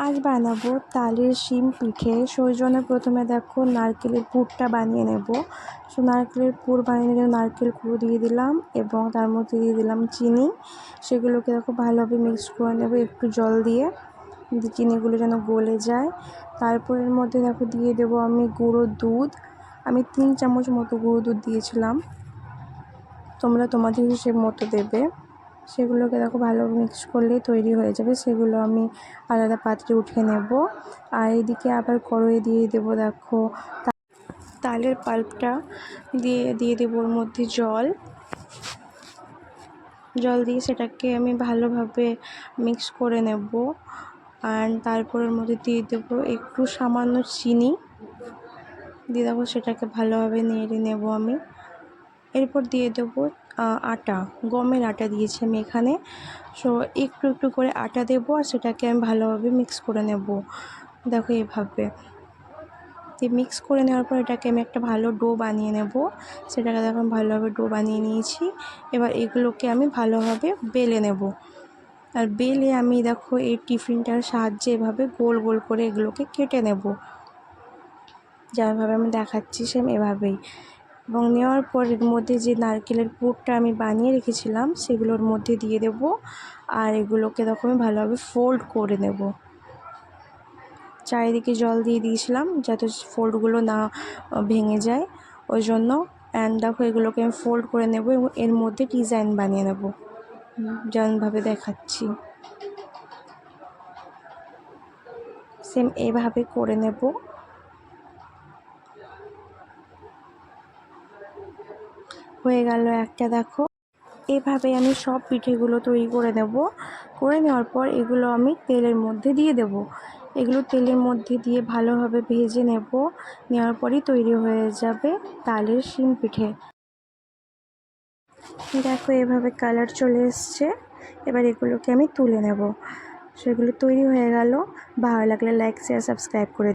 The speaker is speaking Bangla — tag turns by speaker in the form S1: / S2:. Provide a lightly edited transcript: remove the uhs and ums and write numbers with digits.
S1: আজ বানাবো তালের শিম পিঠে। সেই জন্য প্রথমে দেখো নারকেলের পুরটা বানিয়ে নেব। সো নারকেলের পুর বানিয়ে নিয়ে নারকেল কুড়ো দিয়ে দিলাম এবং তার মধ্যে দিয়ে দিলাম চিনি। সেগুলোকে দেখো ভালোভাবে মিক্স করে নেব একটু জল দিয়ে, চিনিগুলো যেন গলে যায়। তারপর এর মধ্যে দেখো দিয়ে দেবো আমি গুঁড়ো দুধ। আমি 3 চামচ মতো গুঁড়ো দুধ দিয়েছিলাম, তোমরা তোমাদের হিসেব মতো দেবে। সেগুলোকে দেখো ভালোভাবে মিক্স করলেই তৈরি হয়ে যাবে। সেগুলো আমি আলাদা পাত্রে উঠিয়ে নেব। আর এদিকে আবার কড়াইয়ে দিয়ে দেবো দেখো তালের পাল্পটা, দিয়ে দেবো ওর মধ্যে জল দিয়ে সেটাকে আমি ভালোভাবে মিক্স করে নেব। আর তারপর ওর মধ্যে দিয়ে দেবো একটু সামান্য চিনি, দিয়ে দেবো সেটাকে ভালোভাবে নেড়ে নেব আমি। এরপর দিয়ে দেবো আটা, গমের আটা দিয়েছি আমি এখানে। সো একটু একটু করে আটা দেবো আর সেটাকে আমি ভালোভাবে মিক্স করে নেব। দেখো এভাবে মিক্স করে নেওয়ার পর এটাকে আমি একটা ভালো ডো বানিয়ে নেব। সেটাকে দেখো আমি ভালোভাবে ডো বানিয়ে নিয়েছি। এবার এগুলোকে আমি ভালোভাবে বেলে নেব। আর বেলে আমি দেখো এই টিফিনটার সাহায্যে এভাবে গোল গোল করে এগুলোকে কেটে নেব, যেভাবে আমি দেখাচ্ছি সেম এভাবেই। এবং নেওয়ার পর এর মধ্যে যে নারকেলের পুরটা আমি বানিয়ে রেখেছিলাম সেগুলোর মধ্যে দিয়ে দেব। আর এগুলোকে দেখো আমি ভালোভাবে ফোল্ড করে নেব। চারিদিকে জল দিয়ে দিয়েছিলাম যাতে ফোল্ডগুলো না ভেঙে যায়, ওই জন্য। অ্যান্ড দেখো এগুলোকে আমি ফোল্ড করে নেব এবং এর মধ্যে ডিজাইন বানিয়ে নেব, যেমনভাবে দেখাচ্ছি সেম এভাবে করে নেব। হয়ে গেল একটা। দেখো এভাবে আমি সব পিঠেগুলো তৈরি করে নেব। করে নেওয়ার পর এগুলো আমি তেলের মধ্যে দিয়ে দেব। এগুলো তেলের মধ্যে দিয়ে ভালোভাবে ভেজে নেব। নেওয়ার পরই তৈরি হয়ে যাবে তালের শিম পিঠে। দেখো এভাবে কালার চলে এসছে। এবার এগুলোকে আমি তুলে নেব। সেগুলো তৈরি হয়ে গেল। ভালো লাগলে লাইক শেয়ার সাবস্ক্রাইব করে